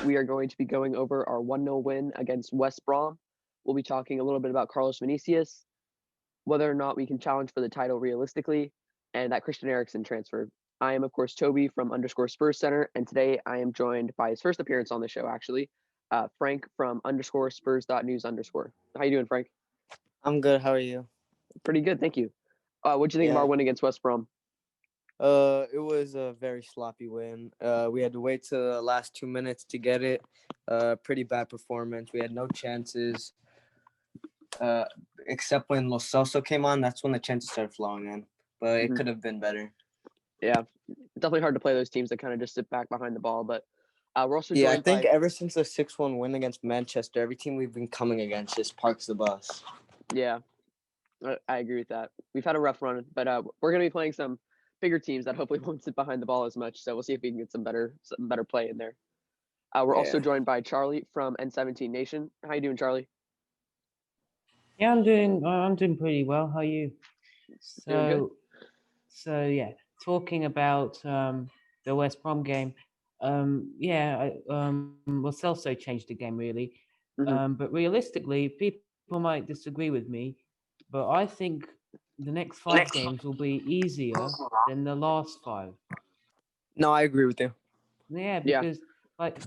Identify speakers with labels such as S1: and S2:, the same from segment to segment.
S1: we are going to be going over our 1-0 win against West Brom. We'll be talking a little bit about Carlos Vinicius, whether or not we can challenge for the title realistically, and that Christian Eriksen transfer. I am, of course, Tobey from _Spurs Center, and today I am joined by his first appearance on the show, actually, Frank from _Spurs.news_. How you doing, Frank?
S2: I'm good. How are you?
S1: Pretty good, thank you. What'd you think of our win against West Brom?
S2: It was a very sloppy win. We had to wait till the last 2 minutes to get it. Pretty bad performance. We had no chances. Except when Lo Celso came on, that's when the chances started flowing in. But it could have been better.
S1: Yeah, definitely hard to play those teams that kind of just sit back behind the ball. But we're also
S2: I
S1: joined
S2: think
S1: by...
S2: ever since the 6-1 win against Manchester, every team we've been coming against just parks the bus.
S1: Yeah, I agree with that. We've had a rough run, but we're going to be playing some bigger teams that hopefully won't sit behind the ball as much. So we'll see if we can get some better play in there. We're also joined by Charlie from N17 Nation. How you doing, Charlie?
S3: Yeah, I'm doing pretty well. How are you?
S1: Doing
S3: So talking about the West Brom game. Well, Celso changed the game really, but realistically, people might disagree with me, but I think the next 5 games will be easier than the last 5.
S2: No, I agree with you.
S3: Yeah, because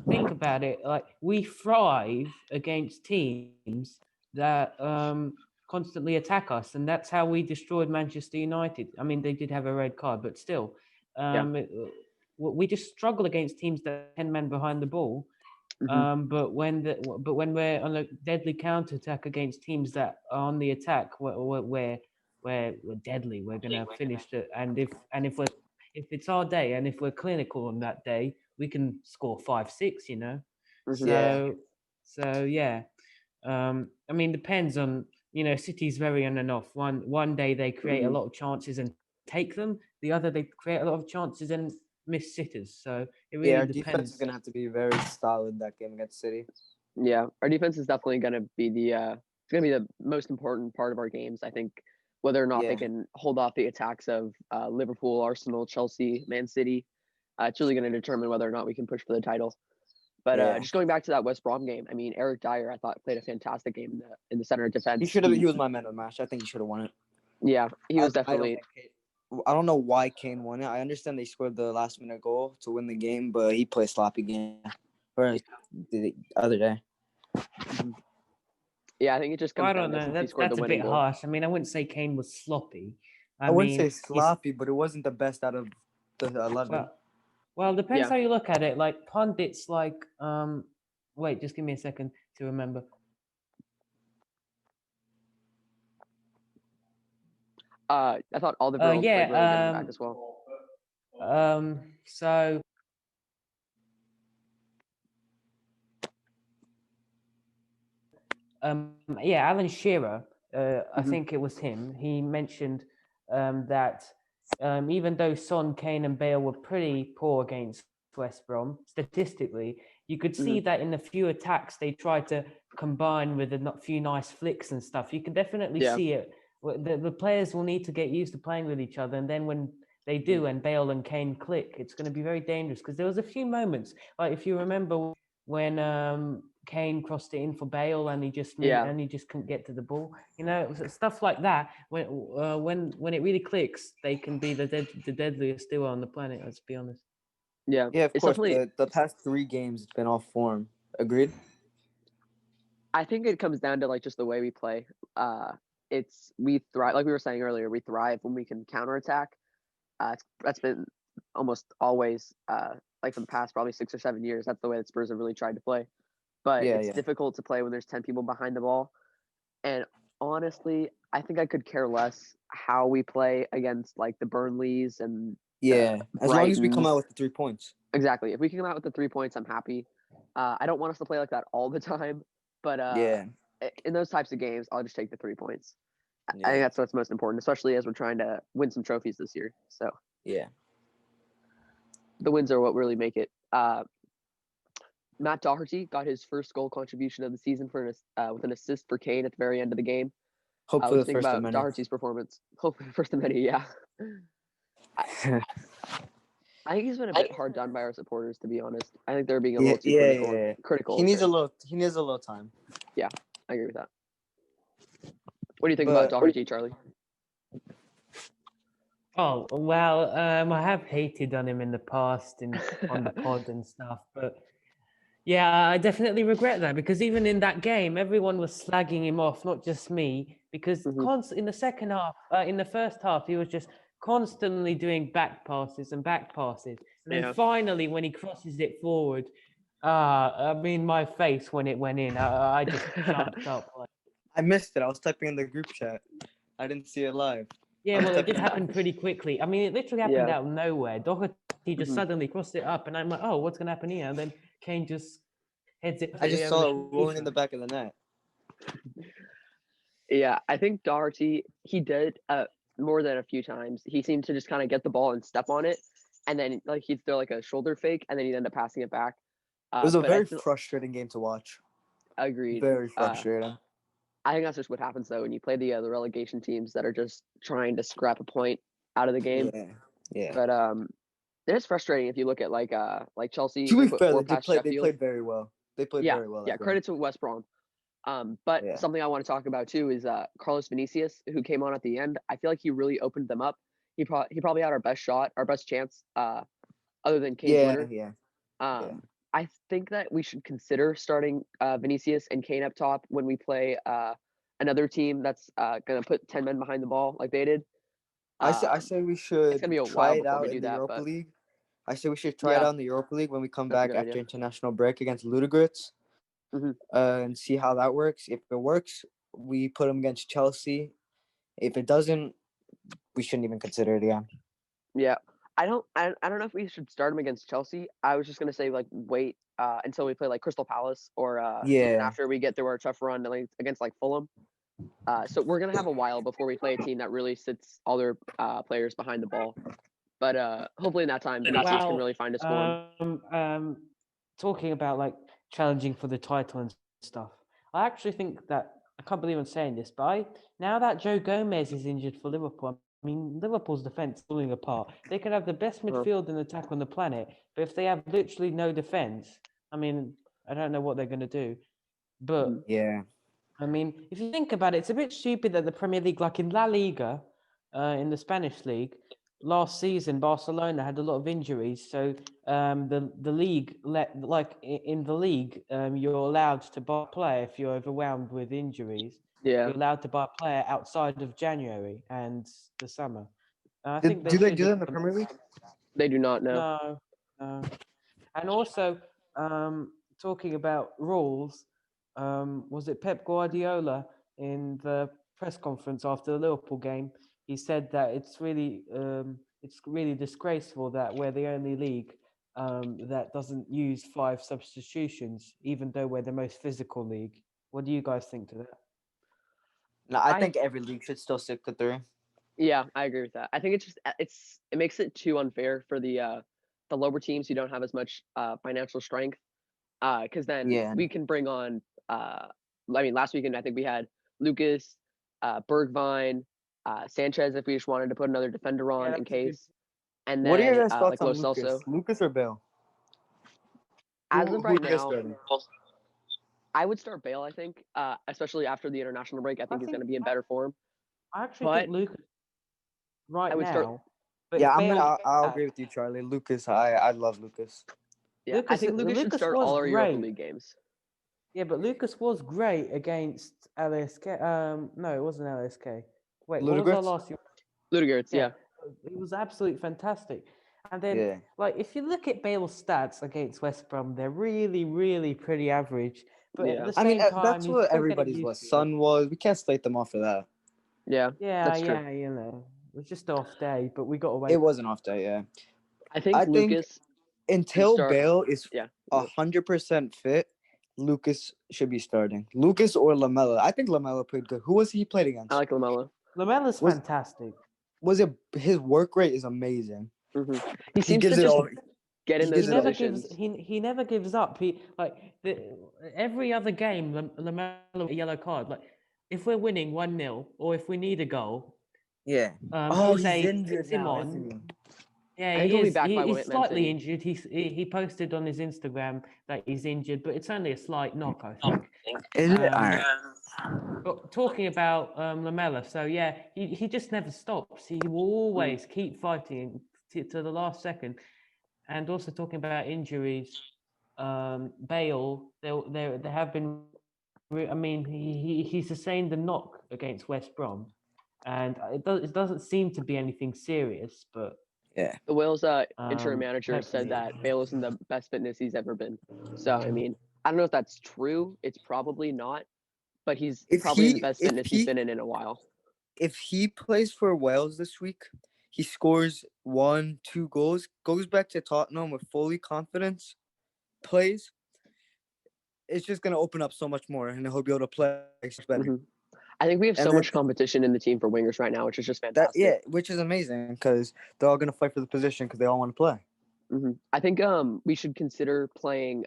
S3: think about it. We thrive against teams that constantly attack us, and that's how we destroyed Manchester United. I mean, they did have a red card, but still, we just struggle against teams that are 10 men behind the ball. But when we're on a deadly counter attack against teams that are on the attack, we're deadly. We're gonna finish it, and if it's our day, and if we're clinical on that day, we can score 5-6. You know, I mean, depends on, City's very on and off. One day they create a lot of chances and take them. The other they create a lot of chances and miss sitters. So it really
S2: our
S3: depends.
S2: defense is gonna have to be very solid that game against City.
S1: Yeah, our defense is definitely gonna be the most important part of our games. I think whether or not they can hold off the attacks of Liverpool, Arsenal, Chelsea, Man City, it's really going to determine whether or not we can push for the title. But just going back to that West Brom game, I mean, Eric Dyer, I thought, played a fantastic game in the center of defense.
S2: He was my man of the match. I think he should have won it.
S1: Yeah, he was definitely.
S2: I don't know why Kane won it. I understand they scored the last-minute goal to win the game, but he played a sloppy game the other day.
S1: Yeah, I think it just comes down
S3: to that's a bit harsh. I mean, I wouldn't say Kane was sloppy.
S2: I wouldn't say sloppy, but it wasn't the best out of the 11.
S3: Well, depends how you look at it. Like pundits, wait, just give me a second to remember.
S1: I thought all the played really good back as well.
S3: Alan Shearer, I think it was him. He mentioned that even though Son, Kane, and Bale were pretty poor against West Brom, statistically, you could see that in a few attacks they tried to combine with a few nice flicks and stuff. You can definitely see it. The players will need to get used to playing with each other, and then when they do, and Bale and Kane click, it's going to be very dangerous. Because there was a few moments, like if you remember when Kane crossed it in for Bale and he just couldn't get to the ball. You know, stuff like that. When it really clicks, they can be the deadliest duo on the planet. Let's be honest.
S1: Yeah,
S2: of course. The past 3 games, it's been off form. Agreed.
S1: I think it comes down to just the way we play. We thrive, like we were saying earlier. We thrive when we can counterattack. That's been almost always for the past probably 6 or 7 years. That's the way that Spurs have really tried to play. But it's difficult to play when there's 10 people behind the ball. And honestly, I think I could care less how we play against the Burnleys and
S2: as long as we come out with the 3 points.
S1: Exactly. If we can come out with the 3 points, I'm happy. I don't want us to play like that all the time, but in those types of games, I'll just take the 3 points. I think that's what's most important, especially as we're trying to win some trophies this year. So the wins are what really make it. Matt Doherty got his first goal contribution of the season with an assist for Kane at the very end of the game.
S2: Hopefully, the first of many.
S1: Doherty's performance. Hopefully, the first of many. Yeah. I think he's been a bit hard done by our supporters, to be honest. I think they're being a
S2: Yeah,
S1: little too
S2: yeah.
S1: critical.
S2: He
S1: of
S2: needs a
S1: him.
S2: little. He needs a little time.
S1: I agree with that. What do you think
S2: But-
S1: about Doherty, Charlie?
S3: Oh well, I have hated on him in the past and on the pod and stuff, but yeah, I definitely regret that because even in that game, everyone was slagging him off, not just me. Because
S1: Mhm.
S3: in the second half, in the first half, he was just constantly doing back passes and back passes, and then
S1: Yeah.
S3: finally, when he crosses it forward, I mean, my face when it went in, I just jumped up. Like,
S2: I missed it. I was typing in the group chat. I didn't see it live.
S3: yeah,
S2: I was
S3: well, it
S2: typing
S3: did
S2: in-
S3: happen pretty quickly. I mean, it literally happened
S1: Yeah.
S3: out of nowhere. Doherty just
S1: Mhm.
S3: suddenly crossed it up, and I'm like, oh, what's going to happen here? And then Kane just heads it.
S2: I just
S3: over
S2: saw
S3: the
S2: it rolling in
S3: keeper.
S2: the back of the net.
S1: Yeah, I think Doherty, he did more than a few times. He seemed to just kind of get the ball and step on it, and then like he'd throw like a shoulder fake, and then he'd end up passing it back.
S2: It was a
S1: But
S2: very frustrating game to watch.
S1: agreed.
S2: Very frustrating.
S1: I think that's just what happens though when you play the relegation teams that are just trying to scrap a point out of the game.
S2: Yeah.
S1: But it is frustrating if you look at like Chelsea.
S2: To
S1: they
S2: be
S1: put
S2: fair,
S1: 4
S2: they
S1: past
S2: played. They
S1: Sheffield.
S2: played very well. They played very well. I
S1: Yeah,
S2: think.
S1: credit to West Brom. But
S2: Yeah.
S1: something I want to talk about too is Carlos Vinicius, who came on at the end. I feel like he really opened them up. He probably had our best shot, our best chance, other than Kane's winner.
S2: Yeah.
S1: I think that we should consider starting Vinicius and Kane up top when we play another team that's going to put 10 men behind the ball like they did.
S2: I say we should
S1: gonna be a
S2: try
S1: while
S2: it
S1: before
S2: out
S1: we
S2: in
S1: do
S2: the
S1: that,
S2: Europa
S1: but
S2: League. I say we should try it
S1: Yeah.
S2: out in the Europa League when we come
S1: That's a
S2: back
S1: good
S2: after
S1: idea.
S2: international break against Ludogorets,
S1: Mhm.
S2: and see how that works. If it works, we put them against Chelsea. If it doesn't, we shouldn't even consider it again.
S1: Yeah. I don't know if we should start him against Chelsea. I was just gonna say like wait until we play like Crystal Palace or even
S2: Yeah.
S1: after we get through our tough run like, against like Fulham. So we're gonna have a while before we play a team that really sits all their players behind the ball. But hopefully in that time Vinicius can really find his form.
S3: Talking about like challenging for the title and stuff, I actually think that I can't believe I'm saying this, but now that Joe Gomez is injured for Liverpool, I mean Liverpool's defense is falling apart. They could have the best midfield and attack on the planet, but if they have literally no defense, I mean I don't know what they're going to do. But
S2: Yeah.
S3: I mean, if you think about it, it's a bit stupid that the Premier League, like in La Liga, in the Spanish league, last season Barcelona had a lot of injuries. So the league in the league, you're allowed to buy a player if you're overwhelmed with injuries.
S1: Yeah.
S3: You're allowed to buy a player outside of January and the summer. I
S2: Do
S3: think
S2: they
S3: should
S2: do that in the Premier League?
S1: They do not know.
S3: No. And also, talking about rules, was it Pep Guardiola in the press conference after the Liverpool game? He said that it's really disgraceful that we're the only league that doesn't use 5 substitutions, even though we're the most physical league. What do you guys think to that?
S2: No, I think every league should still stick to 3.
S1: Yeah, I agree with that. I think it makes it too unfair for the lower teams who don't have as much financial strength. Because then we can bring on. I mean, last weekend I think we had Lucas, Bergvine, Sanchez. If we just wanted to put another defender on in case, and then
S2: What are your guys'
S1: like
S2: thoughts on
S1: Lo
S2: Lucas?
S1: Celso.
S2: Lucas or Bale?
S1: As
S2: Who
S1: of right
S2: are you guys
S1: now,
S2: starting?
S1: I would start Bale. I think, especially after the international break, I think he's going to be in better form.
S3: I actually
S1: But
S3: think Lucas
S1: I would start.
S3: now. But
S2: Yeah,
S3: Bale,
S2: I'll agree with you, Charlie. Lucas, I love Lucas.
S1: Yeah, I think Lucas should
S3: Lucas
S1: start
S3: was
S1: all our Europa
S3: great.
S1: League games.
S3: Yeah, but Lucas was great against LSK. No, it wasn't LSK. Wait, what was our
S2: Ludogorets?
S3: last year?
S1: Ludogorets, yeah.
S3: It was absolutely fantastic. And then,
S2: Yeah.
S3: like, if you look at Bale's stats against West Brom, they're really, really pretty average. But at the
S2: I mean,
S3: same time,
S2: that's
S3: he's
S2: what
S3: still
S2: everybody's
S3: getting
S2: what
S3: used to it.
S2: Son was. We can't slate them off for that.
S1: Yeah,
S3: Yeah,
S1: that's true.
S3: you know, it was just an off day, but we got away.
S2: It was an off day, yeah.
S1: I think Lucas
S2: until
S1: start-
S2: Bale is
S1: yeah,
S2: 100% fit, Lucas should be starting. Lucas or Lamella. I think Lamella played good. Who was he played against?
S1: I like Lamella.
S3: Lamella's fantastic.
S2: Was it his work rate is amazing.
S1: He seems
S2: gives
S1: to
S2: it
S1: just
S2: all.
S1: get in
S2: he
S1: those
S2: gives it all.
S1: positions.
S3: He never gives up. Every other game, Lamella a yellow card. Like if we're winning 1-0 or if we need a goal,
S2: Yeah.
S3: he'll
S2: He's
S3: say
S2: injured
S3: it's him
S2: now,
S3: on.
S2: isn't
S3: Yeah,
S1: I think
S3: he
S1: he'll be
S3: is.
S1: back by
S3: He's
S1: Man
S3: slightly
S1: City.
S3: injured. He posted on his Instagram that he's injured, but it's only a slight knock, I think.
S2: Is it? All
S3: Um,
S2: right.
S3: But talking about Lamella, so yeah, he just never stops. He will always keep fighting to the last second. And also talking about injuries, Bale, there have been. I mean, he sustained a knock against West Brom, and it doesn't seem to be anything serious, but
S2: Yeah.
S1: The Wales interim manager
S3: hopefully
S1: said that Bale is in the best fitness he's ever been. So I mean, I don't know if that's true. It's probably not, but he's
S2: If
S1: probably in the
S2: he
S1: best
S2: if
S1: fitness he's
S2: he
S1: been in a while.
S2: if he plays for Wales this week, he scores 1-2 goals, goes back to Tottenham with fully confidence, plays. It's just gonna open up so much more, and he'll be able to play better.
S1: Mhm. I think we have
S2: And
S1: so
S2: then
S1: much competition in the team for wingers right now, which is just
S2: that
S1: fantastic.
S2: which is amazing because they're all gonna fight for the position because they all want to play.
S1: I think we should consider playing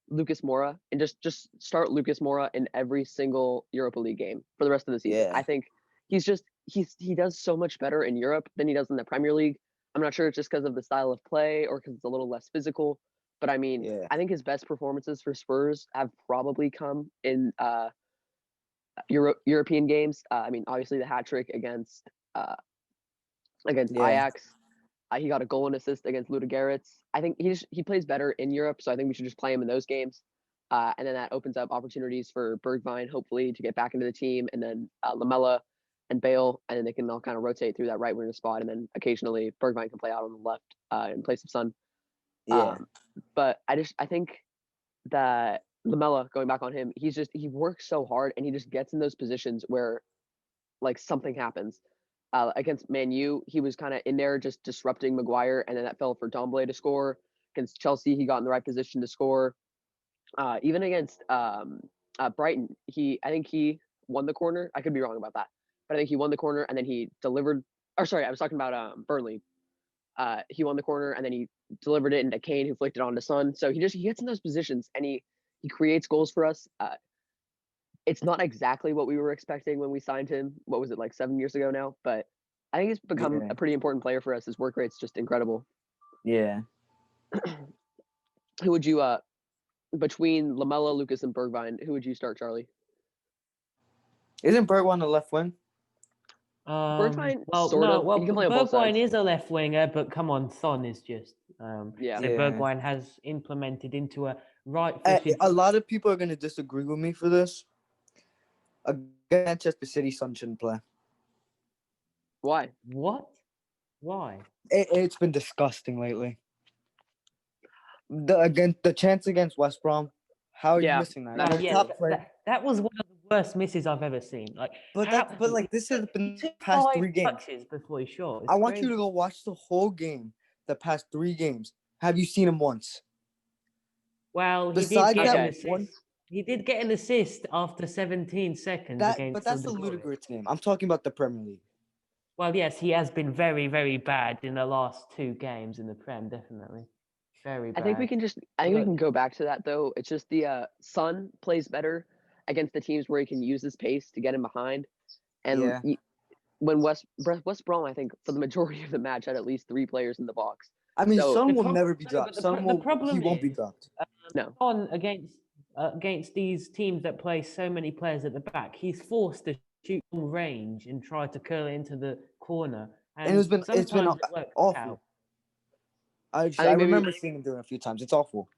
S1: Lucas Moura and just start Lucas Moura in every single Europa League game for the rest of the season.
S2: Yeah.
S1: I think he does so much better in Europe than he does in the Premier League. I'm not sure it's just because of the style of play or because it's a little less physical, but I mean,
S2: Yeah.
S1: I think his best performances for Spurs have probably come in European games. I mean, obviously the hat trick uh, against
S2: Yeah.
S1: Ajax. He got a goal and assist against Ludogorets. I think he plays better in Europe, so I think we should just play him in those games. And then that opens up opportunities for Bergwijn, hopefully, to get back into the team, and then Lamella and Bale, and then they can all kind of rotate through that right winger spot, and then occasionally Bergwijn can play out on the left in place of Son.
S2: Yeah.
S1: But I think that Lamella, going back on him, he works so hard, and he just gets in those positions where like something happens. Against Man U, he was kind of in there just disrupting Maguire, and then that fell for Domblé to score. Against Chelsea, he got in the right position to score. Even against Brighton, I think he won the corner. I could be wrong about that, but I think he won the corner, and then he delivered. Or sorry, I was talking about Burnley. He won the corner, and then he delivered it into Kane, who flicked it on to Son. So he gets in those positions, and he creates goals for us. It's not exactly what we were expecting when we signed him. What was it, like 7 years ago now? But I think he's become
S2: Yeah.
S1: a pretty important player for us. His work rate's just incredible.
S2: Yeah.
S1: Who would you between Lamella, Lucas, and Bergwijn? Who would you start, Charlie?
S2: Isn't Bergwijn the left wing?
S1: Bergwijn,
S3: Well,
S1: sort
S3: no,
S1: of.
S3: well,
S1: He can play on both sides.
S3: Bergwijn is a left winger, but come on, Son is just.
S1: Yeah.
S3: So
S2: Yeah.
S3: Bergwijn has implemented into a right-footed.
S2: A lot of people are gonna disagree with me for this. Against Manchester City, Son shouldn't play.
S1: Why?
S3: What? Why?
S2: It's been disgusting lately. The chance against West Brom. How are you
S1: Yeah,
S2: missing that?
S1: that's
S3: Oh,
S2: Your
S3: yeah,
S2: top player.
S3: that was one of the worst misses I've ever seen. Like,
S2: This has been
S3: he took
S2: past
S3: 5
S2: 3 games.
S3: touches before he shot.
S2: I
S3: It's
S2: want you to
S3: crazy.
S2: go watch the whole game. The past 3 games. Have you seen him once?
S3: Well, he did
S2: Besides
S3: get
S2: that
S3: an assist.
S2: one,
S3: He did get an assist after 17 seconds against.
S2: but that's the
S3: Ludogorets.
S2: Ludogorets game. I'm talking about the Premier League.
S3: Well, yes, he has been very, very bad in the last 2 games in the Prem. Definitely, very bad.
S1: I think we can go back to that though. It's just the Son plays better against the teams where he can use his pace to get him behind. And
S2: Yeah.
S1: when West Brom, I think for the majority of the match had at least 3 players in the box.
S2: I mean,
S1: So-
S2: Son
S3: The
S2: will
S3: prob-
S2: never be
S3: no,
S2: dropped.
S3: but
S2: Son
S3: the
S2: will.
S3: problem
S2: He won't be
S3: is,
S2: dropped.
S1: No.
S3: On against these teams that play so many players at the back, he's forced to shoot from range and try to curl it into the corner. And
S2: it's been
S3: sometimes it works
S2: awful.
S3: out.
S2: I
S1: maybe-
S2: remember seeing him doing it a few times. It's awful.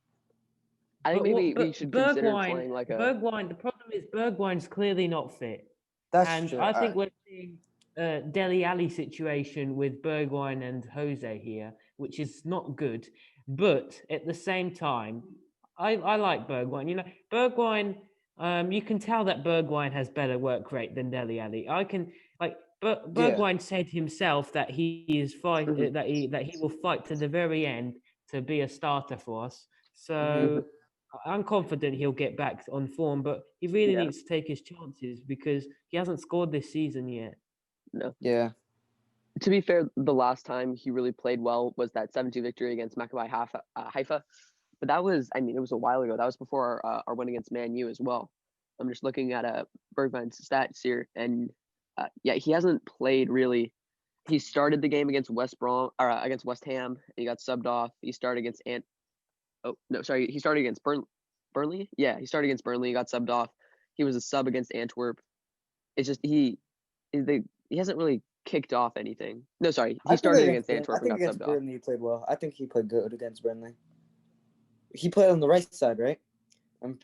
S1: I think
S3: But
S1: maybe we should consider
S3: Bergwijn,
S1: playing like a.
S3: Bergwijn. The problem is Bergwijn's clearly not fit,
S2: That's
S3: and
S2: true.
S3: I think
S2: All right.
S3: we're seeing a Dele Alli situation with Bergwijn and Jose here, which is not good. But at the same time, I like Bergwijn. You know, Bergwijn. You can tell that Bergwijn has better work rate than Dele Alli. I can like. Bergwijn said himself that he is fight
S1: Mhm.
S3: that he will fight to the very end to be a starter for us. So
S1: Mhm.
S3: I'm confident he'll get back on form, but he really
S1: Yeah.
S3: needs to take his chances because he hasn't scored this season yet.
S1: No.
S2: Yeah.
S1: To be fair, the last time he really played well was that 7-2 victory against Maccabi Haifa. But that was, I mean, it was a while ago. That was before our win against Man U as well. I'm just looking at Bergwijn's stats here, and yeah, he hasn't played really He started the game against West Brom or against West Ham. And he got subbed off. He started against he started against Burnley. Yeah, he started against Burnley. He got subbed off. He was a sub against Antwerp. It's just he hasn't really kicked off anything. No, sorry, he started against Antwerp and got
S2: against
S1: subbed off.
S2: Burnley he played well. I think he played good against Burnley. He played on the right side, right? I'm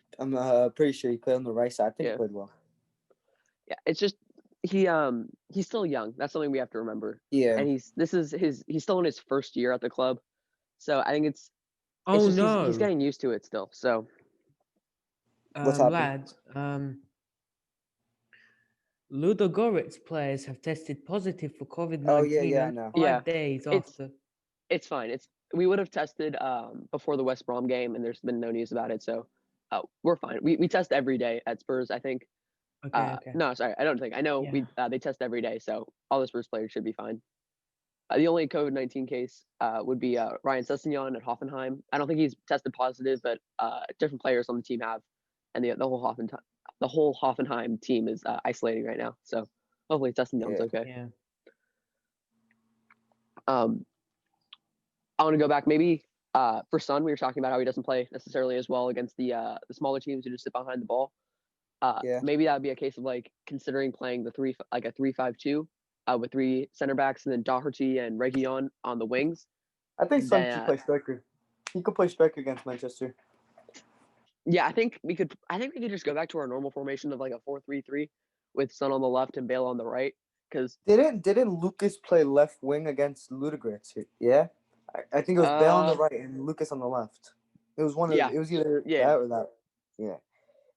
S2: pretty sure he played on the right side. I think he played well.
S1: Yeah, it's just he's still young. That's something we have to remember.
S2: Yeah.
S1: And he's still in his first year at the club. So I think he's getting used to it still. So
S2: What's happening?
S3: Lads, Ludogorets players have tested positive for COVID-19.
S2: Oh yeah, I know.
S3: 5 days after.
S1: It's fine. We would have tested before the West Brom game, and there's been no news about it. So we're fine. We test every day at Spurs, I think.
S3: Okay.
S1: No, sorry, I don't think. I know they test every day, so all the Spurs players should be fine. The only COVID-19 case would be Ryan Sessegnon at Hoffenheim. I don't think he's tested positive, but different players on the team have, and the whole Hoffenheim team is isolating right now. So hopefully Sessegnon's okay.
S3: Yeah.
S1: I want to go back maybe for Son. We were talking about how he doesn't play necessarily as well against the smaller teams who just sit behind the ball. Maybe that would be a case of like considering playing a 3-5-2 with 3 center backs and then Doherty and Reguilon on the wings.
S2: I think Son should play striker. He could play striker against Manchester.
S1: Yeah, I think we could just go back to our normal formation of like a 4-3-3 with Son on the left and Bale on the right. Because
S2: didn't Lucas play left wing against Ludogorets? Yeah, I think it was Bale on the right and Lucas on the left. It was it was either that or that. Yeah.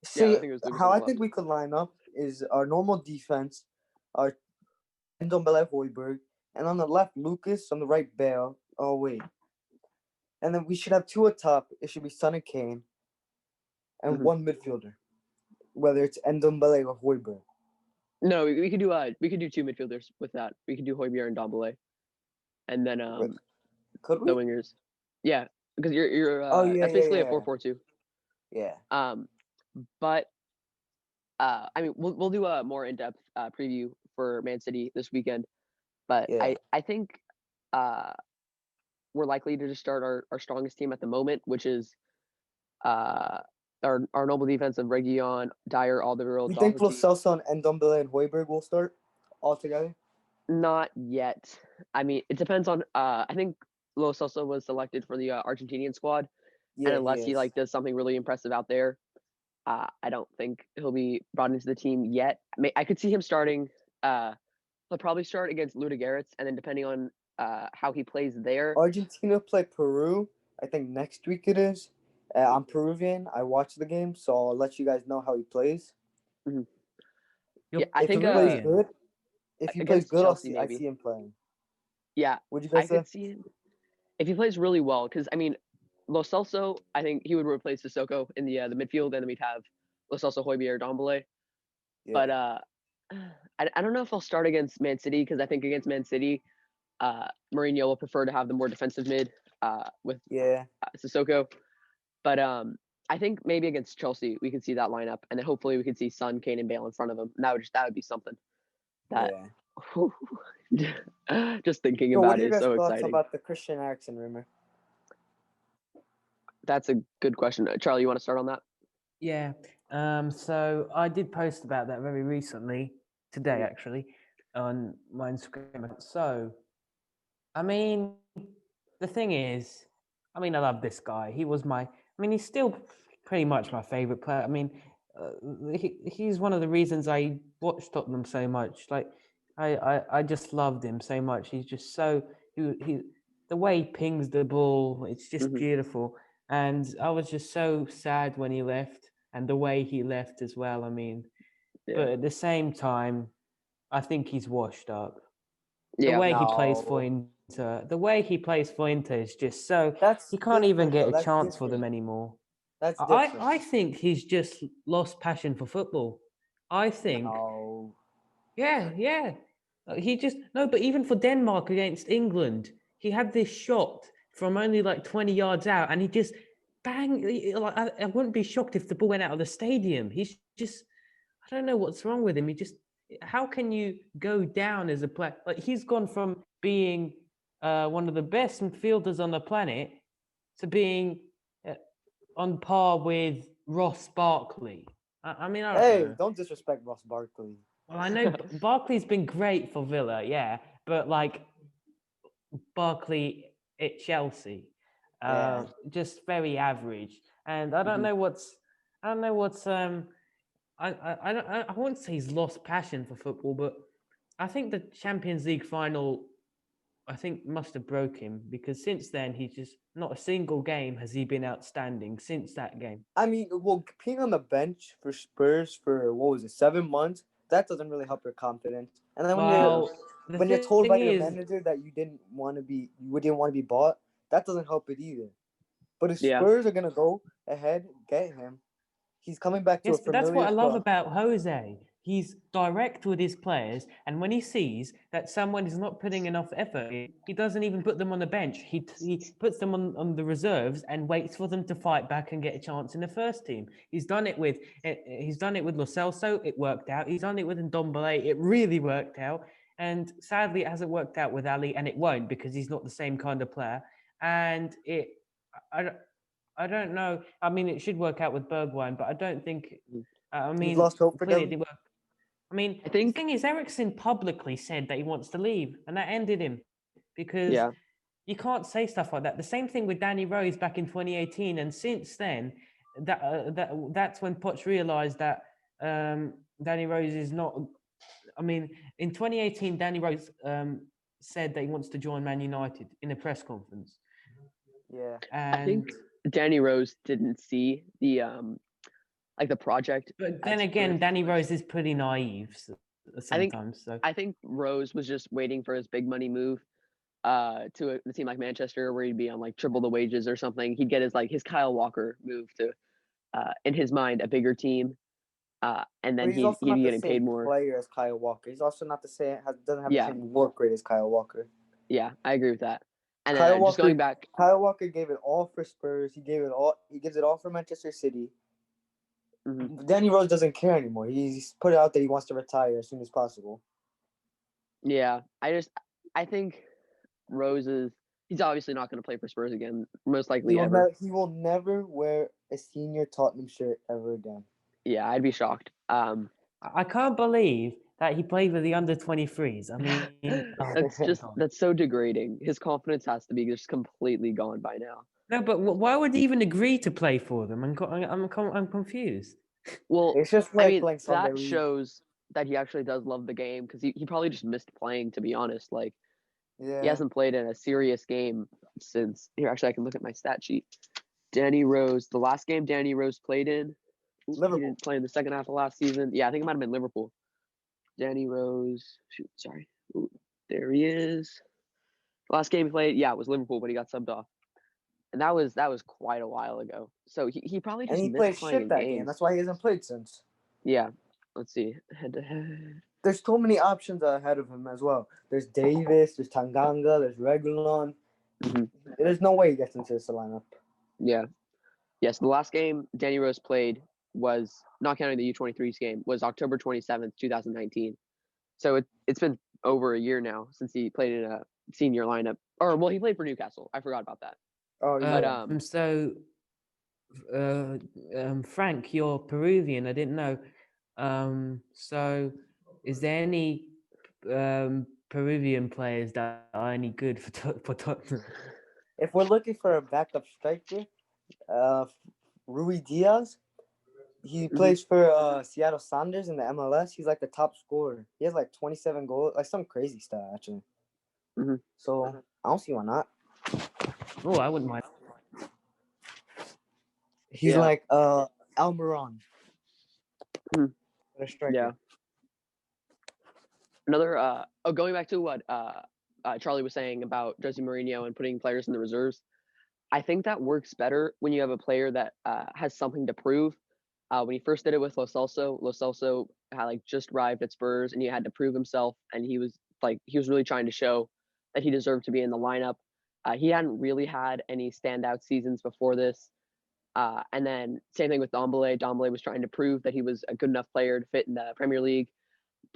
S2: See, I think we could line up is our normal defense, our Ndombele Højbjerg, and on the left Lucas, on the right Bale. Oh wait, and then we should have 2 at top. It should be Son and Kane, and 1 midfielder, whether it's Ndombele or Højbjerg.
S1: No, we could do 2 midfielders with that. We could do Højbjerg and Ndombele, and then
S2: could we?
S1: The wingers. Yeah, because you're that's basically a 4-4-2.
S2: Yeah.
S1: But I mean, we'll do a more in-depth preview for Man City this weekend. But I think we're likely to just start our strongest team at the moment, which is our noble defense of Reguilon, Dyer, Alderweireld.
S2: You think Lo Celso and Ndombele and Højbjerg will start all together?
S1: Not yet. I mean, it depends on. I think Lo Celso was selected for the Argentinian squad, and unless he does something really impressive out there, I don't think he'll be brought into the team yet. I could see him starting. He'll probably start against Ludogorets, and then depending on how he plays there.
S2: Argentina play Peru. I think next week it is. I'm Peruvian. I watch the game, so I'll let you guys know how he plays.
S1: Mm-hmm.
S3: I
S2: think he plays good. If he plays good, Chelsea, I see him playing.
S1: Yeah,
S2: would you guys say?
S1: Could see him if he plays really well. Because I mean, Lo Celso, I think he would replace Sissoko in the midfield, and then we'd have Lo Celso, Højbjerg, Ndombele. Yeah. But I don't know if I'll start against Man City, because I think against Man City, Mourinho will prefer to have the more defensive mid with Sissoko. But I think maybe against Chelsea we could see that lineup, and then hopefully we could see Son, Kane, and Bale in front of him. That would be something. That just thinking about it is so exciting.
S2: What are your guys' thoughts about the Christian Eriksen rumor?
S1: That's a good question. Charlie, you want to start on that?
S3: Yeah. So I did post about that very recently, today actually, on my Instagram. So, I mean, the thing is, I love this guy. He's still pretty much my favorite player. I mean, he's one of the reasons I watched Tottenham so much. Like, I just loved him so much. He's just so he the way he pings the ball, it's just beautiful. And I was just so sad when he left, and the way he left as well. I mean, but at the same time, I think he's washed up. The way he plays for Inter, is just so. He can't even get a chance for them anymore.
S2: That's different.
S3: I think he's just lost passion for football. I think.
S2: No.
S3: Yeah. But even for Denmark against England, he had this shot from only like 20 yards out, and he just bang. I wouldn't be shocked if the ball went out of the stadium. He's just, I don't know what's wrong with him. how can you go down as a player? Like, he's gone from being one of the best midfielders on the planet to being on par with Ross Barkley. I mean, I don't
S2: Hey,
S3: know.
S2: don't disrespect Ross Barkley.
S3: Well, I know Barkley's been great for Villa, yeah, but like Barkley at Chelsea,
S2: Yeah.
S3: just very average. And I don't know what's, I won't say he's lost passion for football, but I think the Champions League final, I think, must have broke him, because since then he's just not a single game has he been outstanding since that game.
S2: I mean, well, being on the bench for Spurs for what was it, 7 months? That doesn't really help your confidence. And then
S3: Well, the
S2: when you're told
S3: thing
S2: by your
S3: is,
S2: manager that you didn't want to be bought, that doesn't help it either. But if
S1: Yeah.
S2: Spurs are gonna go ahead, get him. He's coming back to
S3: yes,
S2: a
S3: but that's what
S2: familiar
S3: I love
S2: club.
S3: about Jose. He's direct with his players, and when he sees that someone is not putting enough effort in, he doesn't even put them on the bench. He puts them on the reserves and waits for them to fight back and get a chance in the first team. He's done it with Lo Celso. It worked out. He's done it with Ndombele. It really worked out. And sadly, it hasn't worked out with Ali, and it won't, because he's not the same kind of player. And I don't know. I mean, it should work out with Bergwijn, but I don't think. I
S2: You've
S3: mean,
S2: lost hope for
S3: clearly it
S2: them.
S3: didn't work. I mean,
S1: I think-
S3: the thing is, Eriksen publicly said that he wants to leave, and that ended him, because
S1: Yeah.
S3: you can't say stuff like that. The same thing with Danny Rose back in 2018, and since then, that's when Poch realised that Danny Rose is not. I mean, in 2018, Danny Rose said that he wants to join Man United in a press conference.
S2: Yeah.
S3: And
S1: I think Danny Rose didn't see the like the project.
S3: but then
S1: at
S3: again,
S1: Spurs
S3: Danny
S1: much.
S3: Rose is pretty naive sometimes.
S1: I think Rose was just waiting for his big money move to a team like Manchester, where he'd be on like triple the wages or something. He'd get his Kyle Walker move to in his mind a bigger team, and
S2: But
S1: then
S2: he's
S1: he'd
S2: also
S1: be
S2: not the
S1: getting paid
S2: same
S1: more.
S2: player as Kyle Walker. He's also not the same. Doesn't have the
S1: Yeah.
S2: same work rate as Kyle Walker.
S1: Yeah, I agree with that. And
S2: Kyle
S1: then just
S2: Walker,
S1: going back,
S2: Kyle Walker gave it all for Spurs. He gave it all. He gives it all for Manchester City. Danny Rose doesn't care anymore. He's put it out that he wants to retire as soon as possible.
S1: yeah, I think Rose he's obviously not going to play for Spurs again, most likely ever.
S2: He will never wear a senior Tottenham shirt ever again.
S1: Yeah, I'd be shocked.
S3: I can't believe that he played with the under 23s. I mean,
S1: that's so degrading. His confidence has to be just completely gone by now.
S3: no, but why would he even agree to play for them? I'm confused.
S1: Well,
S2: It's just
S1: I
S2: like
S1: mean,
S2: playing Sunday
S1: that
S2: league.
S1: shows that he actually does love the game, because he probably just missed playing, to be honest. Like,
S2: Yeah.
S1: he hasn't played in a serious game since. Here, actually, I can look at my stat sheet. Danny Rose, the last game Danny Rose played in, he
S2: Liverpool.
S1: didn't play in the second half of last season. Yeah, I think it might have been Liverpool. Danny Rose, sorry. Ooh, there he is. Last game he played, yeah, it was Liverpool, but he got subbed off. And that was quite a while ago. So he probably just
S2: And he
S1: missed
S2: played
S1: playing
S2: shit
S1: in
S2: that
S1: games.
S2: game. That's why he hasn't played since.
S1: Yeah. Let's see. Head to head.
S2: There's so many options ahead of him as well. There's Davis, there's Tanganga, there's Reguilon. There's no way he gets into this lineup.
S1: Yeah. Yes, the last game Danny Rose played was, not counting the U23s game, was October 27th, 2019. So it's been over a year now since he played in a senior lineup. Or, well, he played for Newcastle. I forgot about that.
S2: Oh, yeah.
S1: But
S3: So, Frank, you're Peruvian. I didn't know. So, is there any Peruvian players that are any good for Tottenham?
S2: If we're looking for a backup striker, Rui Diaz, he plays for Seattle Sounders in the MLS. He's like the top scorer. He has like 27 goals, like some crazy stat actually. So I don't see why not.
S3: Oh, I wouldn't mind.
S2: He's like Almiron. The striker.
S1: Yeah. Another going back to what Charlie was saying about Jose Mourinho and putting players in the reserves, I think that works better when you have a player that has something to prove. When he first did it with Lo Celso had like just arrived at Spurs and he had to prove himself, and he was really trying to show that he deserved to be in the lineup. He hadn't really had any standout seasons before this. And then same thing with Ndombele. Ndombele was trying to prove that he was a good enough player to fit in the Premier League.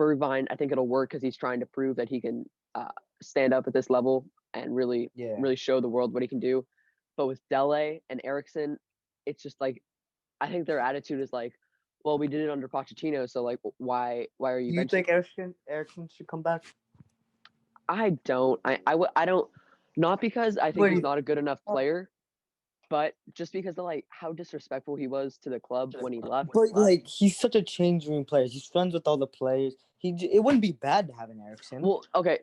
S1: Bergwijn, I think it'll work because he's trying to prove that he can stand up at this level and really show the world what he can do. But with Dele and Eriksen, it's just like I think their attitude is like, well, we did it under Pochettino, so like, why are you?
S2: Do you think Eriksen should come back?
S1: I don't. I don't. Not because I think he's not a good enough player, but just because of like how disrespectful he was to the club when he left.
S2: But like he's such a change room player. He's friends with all the players. It wouldn't be bad to have an Eriksen.
S1: Well, okay,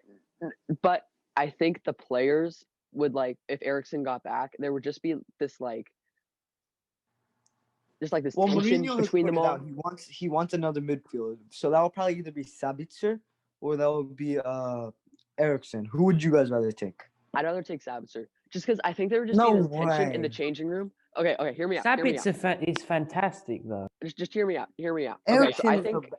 S1: but I think the players would like if Eriksen got back, there would just be this like. Just like this tension
S2: Mourinho
S1: between them all.
S2: He wants another midfielder, so that will probably either be Sabitzer or that will be Eriksen. Who would you guys rather take?
S1: I'd rather take Sabitzer, just because I think there would just be this tension in the changing room. Okay, hear me out.
S3: Sabitzer is fantastic though.
S1: Just hear me out.
S2: Eriksen
S1: okay, so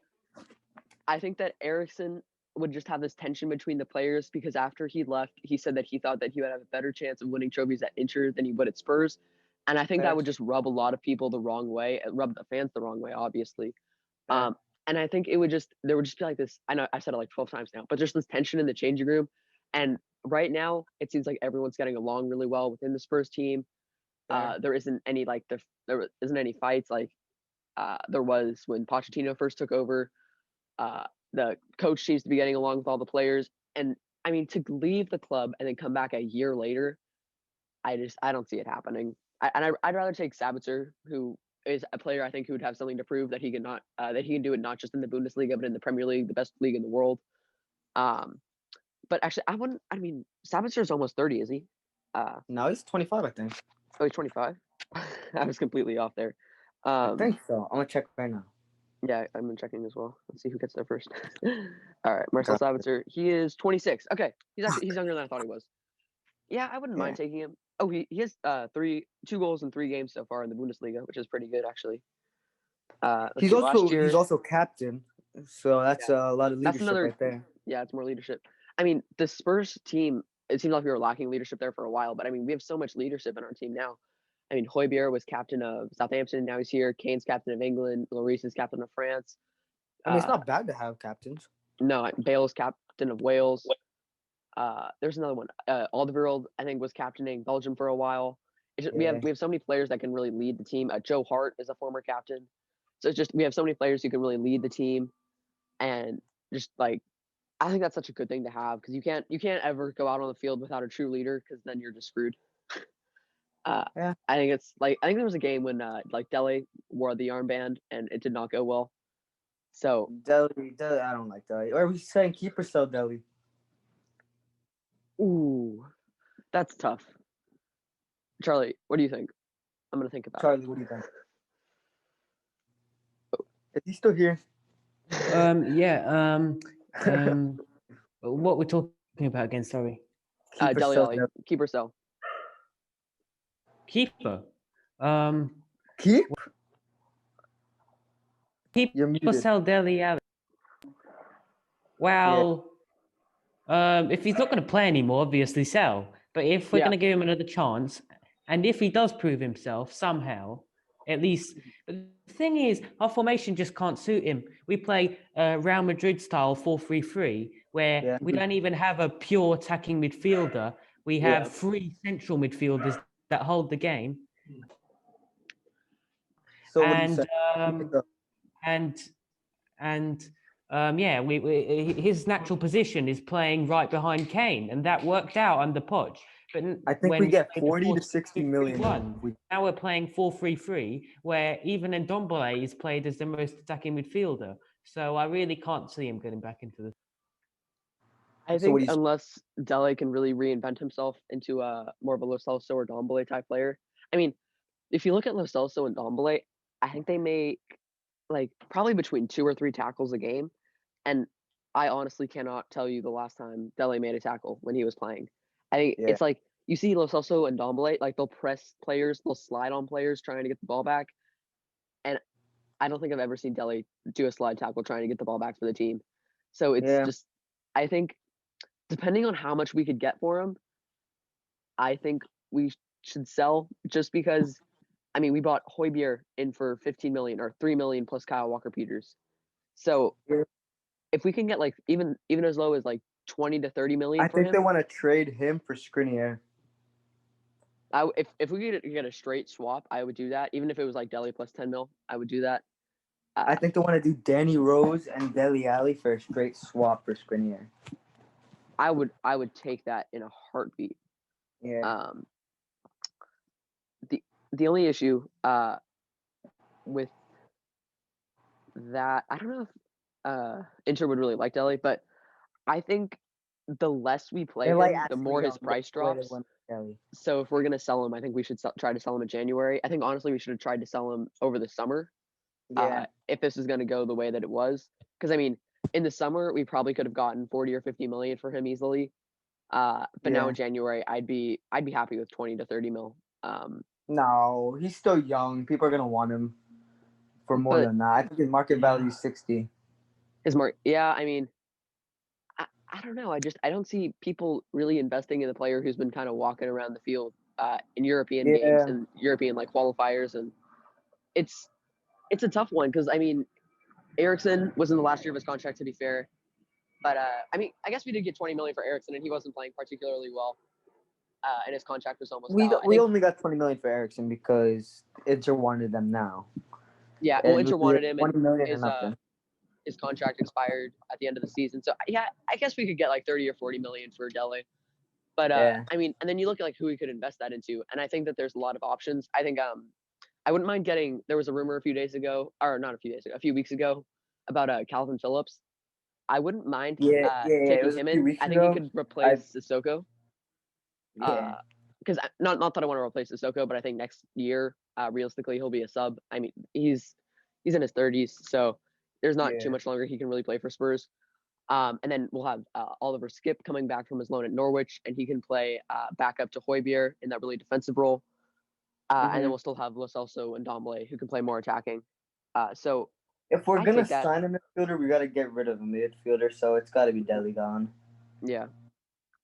S1: I think that Eriksen would just have this tension between the players because after he left, he said that he thought that he would have a better chance of winning trophies at Inter than he would at Spurs. And I think that would just rub a lot of people the wrong way, rub the fans the wrong way, obviously. And I think there would just be like this. I know I said it like 12 times now, but there's this tension in the changing room. And right now, it seems like everyone's getting along really well within the Spurs team. There isn't any like there isn't any fights like there was when Pochettino first took over. The coach seems to be getting along with all the players. And I mean, to leave the club and then come back a year later, I don't see it happening. I'd rather take Sabitzer, who is a player I think who would have something to prove that he can do it not just in the Bundesliga but in the Premier League, the best league in the world. But actually, Sabitzer is almost 30, is he?
S2: No, he's 25, I think.
S1: Oh, he's 25. I was completely off there.
S2: I think so. I'm gonna check right now.
S1: Yeah, I'm checking as well. Let's see who gets there first. All right, Marcel Sabitzer. He is 26. Okay, he's younger than I thought he was. Yeah, I wouldn't mind taking him. Oh, he has 2 goals in 3 games so far in the Bundesliga, which is pretty good actually.
S2: He's also captain, so that's a lot of leadership right there.
S1: Yeah, it's more leadership. I mean, the Spurs team, it seems like we were lacking leadership there for a while, but I mean, we have so much leadership in our team now. I mean, Højbjerg was captain of Southampton, now he's here. Kane's captain of England. Lloris is captain of France.
S2: I mean, it's not bad to have captains.
S1: No, Bale's captain of Wales. There's another one. Alderweireld, I think, was captaining Belgium for a while. We have so many players that can really lead the team. Joe Hart is a former captain. So it's just we have so many players who can really lead the team, and just like I think that's such a good thing to have because you can't ever go out on the field without a true leader because then you're just screwed. I think there was a game when like Dele wore the armband and it did not go well. So
S2: Dele, I don't like Dele. Or are we saying keep or sell Dele?
S1: Ooh, that's tough. Charlie, what do you think? I'm gonna think about
S2: Charlie, what do you think? Is he still here?
S3: What we're talking about again? Sorry.
S1: Dele Alli, keep or sell?
S3: Keeper.
S2: Keep?
S3: Keep or sell Dele Alli? Well, if he's not going to play anymore, obviously sell. But if we're going to give him another chance, and if he does prove himself somehow, at least. But the thing is, our formation just can't suit him. We play Real Madrid style 4-3-3, where we don't even have a pure attacking midfielder. We have 3 central midfielders that hold the game.
S2: So
S3: his natural position is playing right behind Kane, and that worked out under Poch. But
S2: I think we get 40 to 60 million.
S3: Now we're playing 4-3-3, where even Ndombele is played as the most attacking midfielder. So I really can't see him getting back into the.
S1: I think unless Dele can really reinvent himself into more of a Lo Celso or Ndombele type player. I mean, if you look at Lo Celso and Ndombele, I think they make like probably between 2 or 3 tackles a game. And I honestly cannot tell you the last time Dele made a tackle when he was playing. I think it's like you see Lo Celso and Ndombele, like they'll press players, they'll slide on players trying to get the ball back. And I don't think I've ever seen Dele do a slide tackle trying to get the ball back for the team. So it's just, I think depending on how much we could get for him, I think we should sell just because, I mean, we bought Højbjerg in for 15 million or 3 million plus Kyle Walker-Peters. So if we can get like even as low as like 20 to 30 million
S2: I
S1: for
S2: think they
S1: him,
S2: want to trade him for Skriniar.
S1: if we could get a straight swap, I would do that. Even if it was like Dele plus 10 mil, I would do that.
S2: I think they want to do Danny Rose and Dele Alli for a straight swap for Skriniar.
S1: I would take that in a heartbeat.
S2: Yeah.
S1: The only issue with that, I don't know if Inter would really like Dele, but I think the less we play
S2: They
S1: him, the more his price drops. So if we're gonna sell him, I think we should try to sell him in January. I think honestly we should have tried to sell him over the summer.
S2: Yeah.
S1: If this is gonna go the way that it was, because I mean, in the summer we probably could have gotten 40 or 50 million for him easily. But now
S2: Yeah.
S1: in January, I'd be happy with 20 to 30 mil.
S2: No, he's still young. People are gonna want him for more
S1: But
S2: than that. I think his market value is 60.
S1: yeah, I mean, I don't know. I don't see people really investing in the player who's been kind of walking around the field in European games
S2: Yeah.
S1: and European like qualifiers, and it's a tough one because I mean, Eriksen was in the last year of his contract, to be fair, but I mean, I guess we did get 20 million for Eriksen, and he wasn't playing particularly well, and his contract was almost out.
S2: We only got 20 million for Eriksen because Inter wanted them now.
S1: Yeah, well,
S2: And
S1: Inter
S2: we
S1: wanted
S2: get
S1: him,
S2: 20
S1: and
S2: million or nothing.
S1: his contract expired at the end of the season. So yeah, I guess we could get like 30 or 40 million for Dele. But
S2: Yeah.
S1: I mean, and then you look at like who we could invest that into, and I think that there's a lot of options. I think I wouldn't mind getting. There was a rumor a few weeks ago, about Calvin Phillips. I wouldn't mind
S2: Yeah. It
S1: taking
S2: was a
S1: him
S2: few
S1: in.
S2: weeks
S1: I think he
S2: ago.
S1: could replace Sissoko.
S2: Yeah.
S1: Because not that I want to replace Sissoko, but I think next year, realistically, he'll be a sub. I mean, he's in his 30s, so there's not too much longer he can really play for Spurs. And then we'll have Oliver Skip coming back from his loan at Norwich, and he can play back up to Højbjerg in that really defensive role. And then we'll still have Lo Celso and Domblé, who can play more attacking. So
S2: If we're
S1: I
S2: gonna
S1: take that.
S2: sign a midfielder, we gotta get rid of a midfielder, so it's gotta be Dele gone.
S1: Yeah,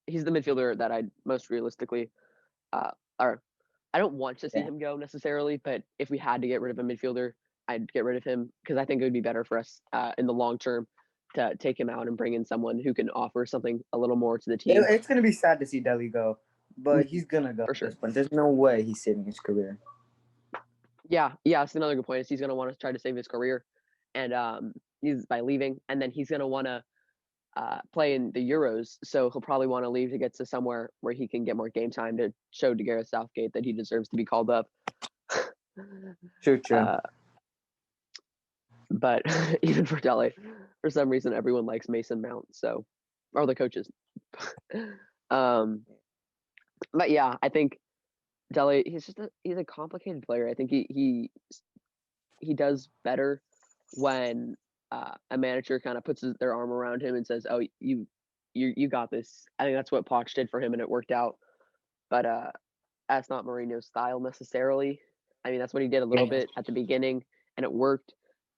S1: he's the midfielder that I'd most realistically, or I don't want to see him go necessarily, but if we had to get rid of a midfielder, I'd get rid of him because I think it would be better for us in the long term to take him out and bring in someone who can offer something a little more to the team.
S2: It's gonna be sad to see Dele go, but he's gonna go
S1: For
S2: at
S1: sure.
S2: this point. There's no way he's saving his career.
S1: Yeah, that's another good point. Is he's gonna want to try to save his career, and he's by leaving, and then he's gonna want to play in the Euros, so he'll probably want to leave to get to somewhere where he can get more game time to show to Gareth Southgate that he deserves to be called up.
S2: True.
S1: But even for Dele, for some reason, everyone likes Mason Mount. So, or the coaches. But yeah, I think Dele, he's a complicated player. I think he does better when a manager kind of puts their arm around him and says, "Oh, you got this." I think that's what Poch did for him, and it worked out. But that's not Mourinho's style necessarily. I mean, that's what he did a little bit at the beginning, and it worked,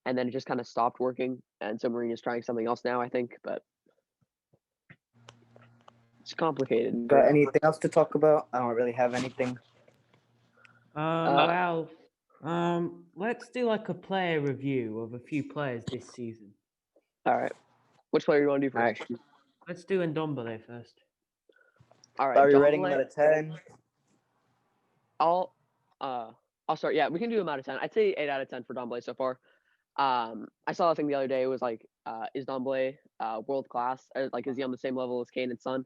S1: and then it just kind of stopped working. And so Mourinho's trying something else now, I think. But it's complicated.
S2: Got anything else to talk about? I don't really have anything.
S3: Let's do like a player review of a few players this season.
S1: All right. Which player do you want to do first?
S2: All right.
S3: Let's do Ndombele first.
S1: All right.
S2: Are you rating him out of 10?
S1: I'll start. Yeah, we can do him out of 10. I'd say 8 out of 10 for Domblé so far. I saw a thing the other day. It was like, is Domblé world class? Like, is he on the same level as Kane and Son?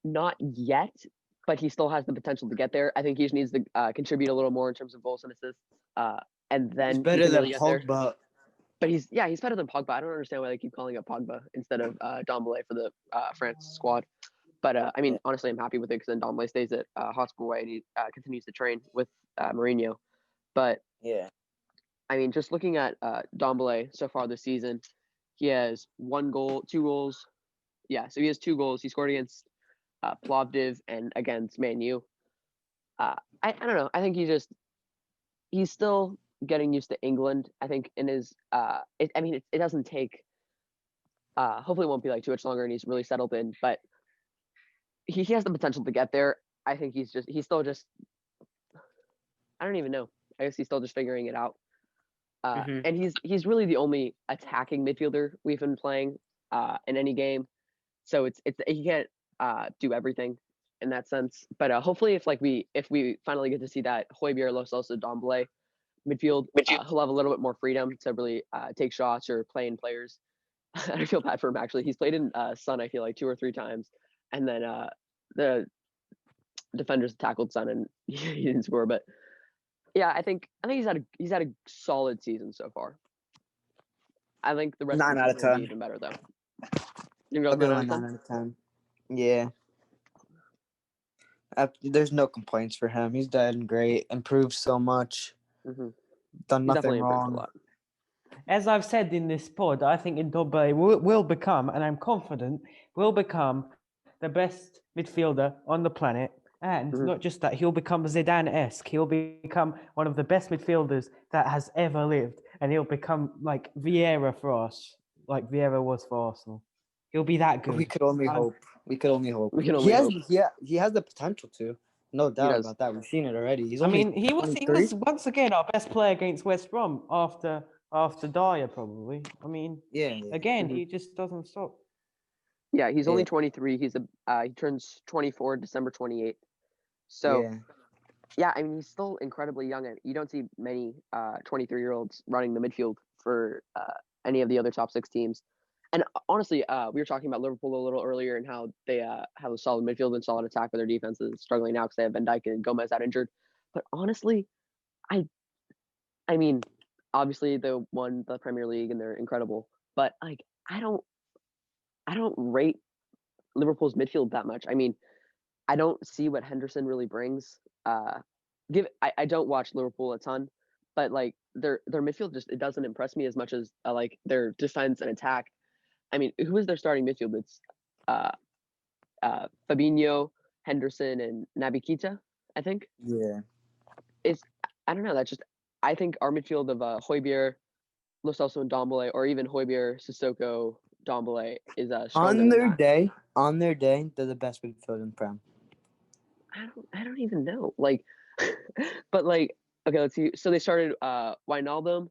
S1: Not yet, but he still has the potential to get there. I think he just needs to contribute a little more in terms of goals and assists. And then
S2: He's better than
S1: really
S2: Pogba.
S1: But he's better than Pogba. I don't understand why they keep calling up Pogba instead of Domblé for the France squad. But I mean, honestly, I'm happy with it because then Domblé stays at Hotspur Way and he continues to train with Mourinho. But
S2: yeah,
S1: I mean, just looking at Domblé so far this season, he has 1 goal, 2 goals. Yeah, so he has 2 goals. He scored against Plovdiv and against Man U. I don't know. I think he's still getting used to England. I think in his it doesn't take. Hopefully, it won't be like too much longer, and he's really settled in. But he has the potential to get there. I think he's still just. I don't even know. I guess he's still just figuring it out. And he's really the only attacking midfielder we've been playing in any game. So it's he can't do everything in that sense. But hopefully, if we finally get to see that Højbjerg, Lo Celso, Dombele midfield, he'll have a little bit more freedom to really take shots or play in players. I feel bad for him actually. He's played in Sun, I feel like 2 or 3 times, and then the defenders tackled Son and he didn't score. But yeah, I think he's had a solid season so far. I think the rest of
S2: 9
S1: the
S2: out of
S1: season will be
S2: 10.
S1: even better though. You go
S2: I'll go
S1: 9
S2: 9
S1: out of 10?
S2: out of 10. Yeah. There's no complaints for him. He's done great. Improved so much.
S1: Mm-hmm.
S2: Done
S1: He's
S2: nothing
S1: definitely improved a
S2: wrong.
S1: lot.
S3: As I've said in this pod, I think Tobey will become, and I'm confident, will become the best midfielder on the planet. And not just that, he'll become Zidane-esque. He'll become one of the best midfielders that has ever lived. And he'll become like Vieira for us, like Vieira was for Arsenal. He'll be that good.
S2: We could only hope. We can only hope.
S1: We can only hope.
S2: He has the potential to. No doubt
S1: does.
S2: about that. We've seen it already. He's
S3: I
S2: only
S3: mean, he was once again our best player against West Brom after Dyer, probably. I mean, again, he just doesn't stop.
S1: Yeah, he's only
S2: Yeah.
S1: 23. He turns 24 December 28th. So yeah, I mean he's still incredibly young, and you don't see many 23-year-olds running the midfield for any of the other top 6 teams. And honestly, we were talking about Liverpool a little earlier and how they have a solid midfield and solid attack, but their defense is struggling now because they have Van Dijk and Gomez out injured. But honestly, I mean, obviously they won the Premier League and they're incredible, but like I don't rate Liverpool's midfield that much. I mean, I don't see what Henderson really brings. I don't watch Liverpool a ton, but like their midfield just it doesn't impress me as much as like their defense and attack. I mean, who is their starting midfield? It's Fabinho, Henderson, and Naby Keita, I think.
S2: Yeah.
S1: I don't know. That's just I think our midfield of Højbjerg, Lo Celso, and Dombele, or even Højbjerg, Sissoko, Dombele is stronger
S2: On their day, they're the best midfield in Prem.
S1: I don't even know. Like, but like, okay, let's see. So they started Wijnaldum,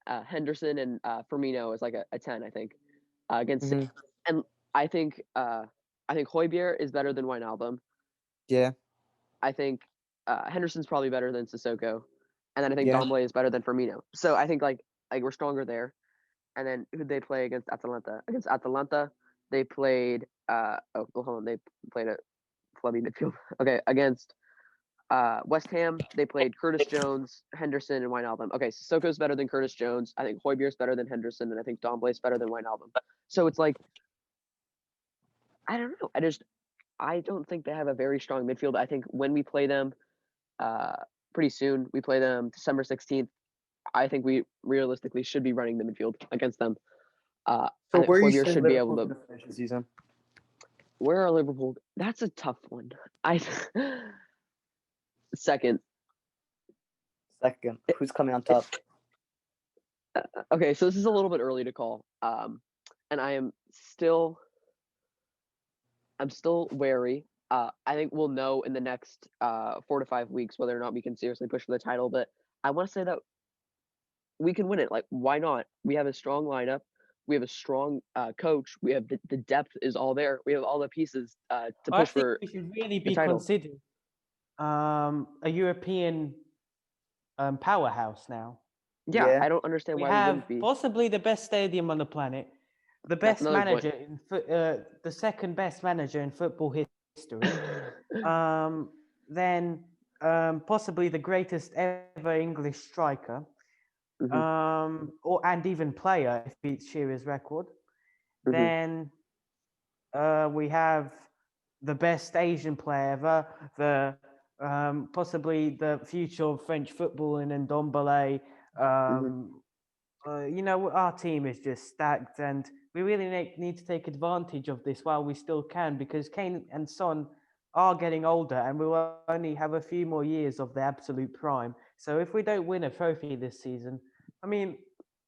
S1: Henderson, and Firmino as like a 10, I think, against City. And I think Højbjerg is better than Wijnaldum.
S2: Yeah.
S1: I think Henderson's probably better than Sissoko, and then I think Dombele is better than Firmino. So I think like we're stronger there. And then who'd they play against Atalanta? Against Atalanta, they played hold on, they played a flubby midfield. Okay, against West Ham, they played Curtis Jones, Henderson, and Wijnaldum. Okay, Sissoko's better than Curtis Jones. I think Højbjerg's better than Henderson, and I think Dombele's better than Wijnaldum. So it's like, I don't know. I don't think they have a very strong midfield. I think when we play them pretty soon, we play them December 16th, I think we realistically should be running the midfield against them.
S2: So
S1: where
S2: you
S1: should be able to
S2: finish the season?
S1: Where are Liverpool? That's a tough one. Second.
S2: Who's coming on top?
S1: Okay, so this is a little bit early to call. And I'm still wary. I think we'll know in the next 4 to 5 weeks whether or not we can seriously push for the title. But I want to say that we can win it. Like, why not? We have a strong lineup. We have a strong coach. We have the depth is all there. We have all the pieces to push for.
S3: We should really be
S1: title.
S3: considered a European powerhouse now.
S1: Yeah, I don't understand
S3: we
S1: why we wouldn't be.
S3: Possibly the best stadium on the planet, the best manager the second best manager in football history. Then possibly the greatest ever English striker. And even player if beats Shearer's record. Then we have the best Asian player ever, possibly the future of French football in Ndombele. Our team is just stacked, and we really need to take advantage of this while we still can, because Kane and Son are getting older, and we'll only have a few more years of the absolute prime. So if we don't win a trophy this season, I mean,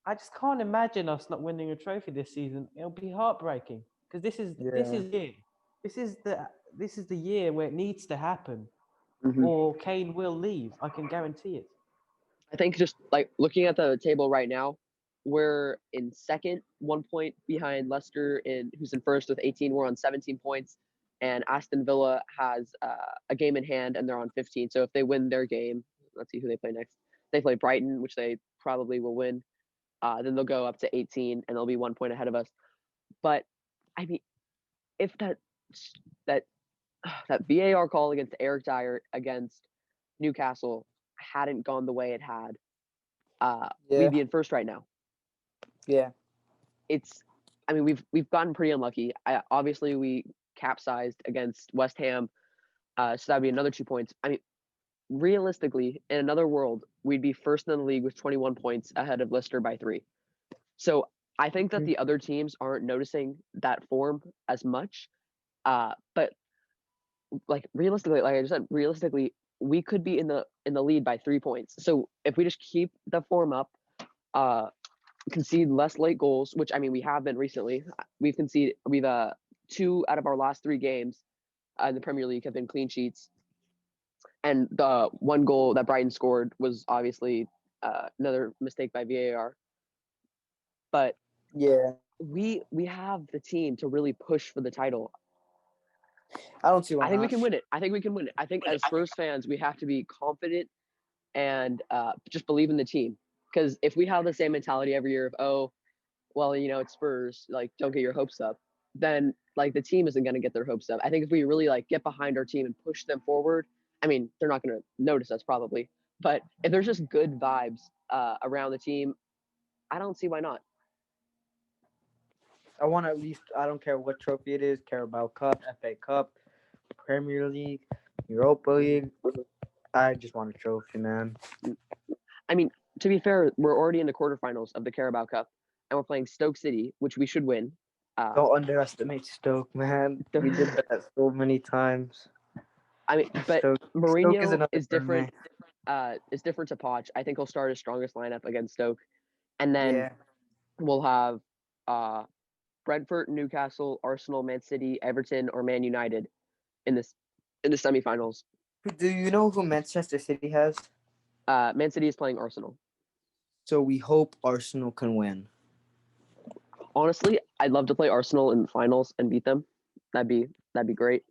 S3: I just can't imagine us not winning a trophy this season. It'll be heartbreaking, because this is the year where it needs to happen, or Kane will leave. I can guarantee it.
S1: I think just like looking at the table right now, we're in second, 1 point behind Leicester, who's in first with 18. We're on 17 points, and Aston Villa has a game in hand, and they're on 15. So if they win their game, let's see who they play next. They play Brighton, which they probably will win. Then they'll go up to 18, and they'll be 1 point ahead of us. But I mean, if that VAR call against Eric Dyer against Newcastle hadn't gone the way it had, we'd be in first right now.
S2: Yeah.
S1: I mean, we've gotten pretty unlucky. Obviously, we capsized against West Ham, so that'd be another 2 points. I mean, realistically, in another world, we'd be first in the league with 21 points ahead of Leicester by 3. So I think that the other teams aren't noticing that form as much. But like realistically, like I just said, realistically, we could be in the lead by 3 points. So if we just keep the form up, concede less late goals, which I mean we have been recently. We've 2 out of our last 3 games in the Premier League have been clean sheets, and the 1 goal that Brighton scored was obviously another mistake by VAR. But
S2: yeah,
S1: we have the team to really push for the title.
S2: I don't see why
S1: I think
S2: not.
S1: we can win it. I think as Spurs fans, we have to be confident and just believe in the team. Because if we have the same mentality every year of, oh, well, it's Spurs, like, don't get your hopes up, then, like, the team isn't going to get their hopes up. I think if we really, like, get behind our team and push them forward, I mean, they're not going to notice us probably. But if there's just good vibes around the team, I don't see why not.
S2: I want at least, I don't care what trophy it is, Carabao Cup, FA Cup, Premier League, Europa League. I just want a trophy, man.
S1: I mean, to be fair, we're already in the quarterfinals of the Carabao Cup, and we're playing Stoke City, which we should win.
S2: Don't underestimate Stoke, man. We did that so many times.
S1: I mean, but
S2: Stoke
S1: Mourinho is different. Is different to Poch. I think he'll start his strongest lineup against Stoke, and then we'll have Brentford, Newcastle, Arsenal, Man City, Everton, or Man United in the semifinals.
S2: Do you know who Manchester City has?
S1: Man City is playing Arsenal.
S2: So we hope Arsenal can win.
S1: Honestly, I'd love to play Arsenal in the finals and beat them. That'd be great.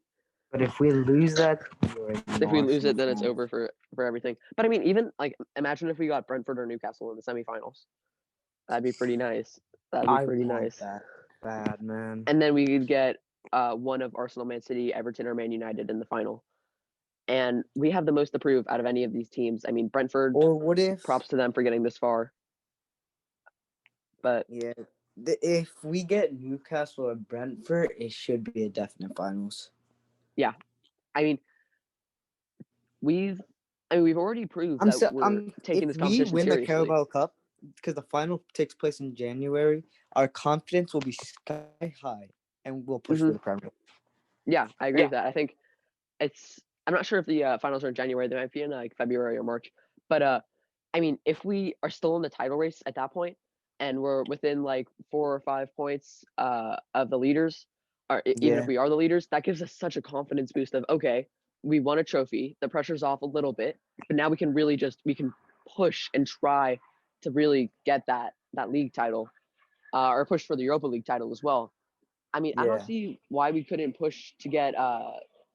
S2: But if we lose that,
S1: if we lose it, then it's over for everything. But I mean, even like imagine if we got Brentford or Newcastle in the semifinals. That'd be pretty nice. That'd be pretty nice.
S2: That bad, man.
S1: And then we could get one of Arsenal, Man City, Everton, or Man United in the final. And we have the most to prove out of any of these teams. I mean, Brentford.
S2: Or what if?
S1: Props to them for getting this far. But
S2: yeah, if we get Newcastle or Brentford, it should be a definite finals.
S1: Yeah, I mean, we've already proved that we're taking this competition seriously.
S2: If we win the Carabao Cup, because the final takes place in January, our confidence will be sky high, and we'll push for the Premier League.
S1: Yeah, I agree with that. I think I'm not sure if the finals are in January. They might be in like February or March. But I mean, if we are still in the title race at that point, and we're within like 4 or 5 points of the leaders, or even if we are the leaders, that gives us such a confidence boost of, okay, we won a trophy. The pressure's off a little bit, but now we can really we can push and try to really get that league title, or push for the Europa League title as well. I mean, I don't see why we couldn't push to get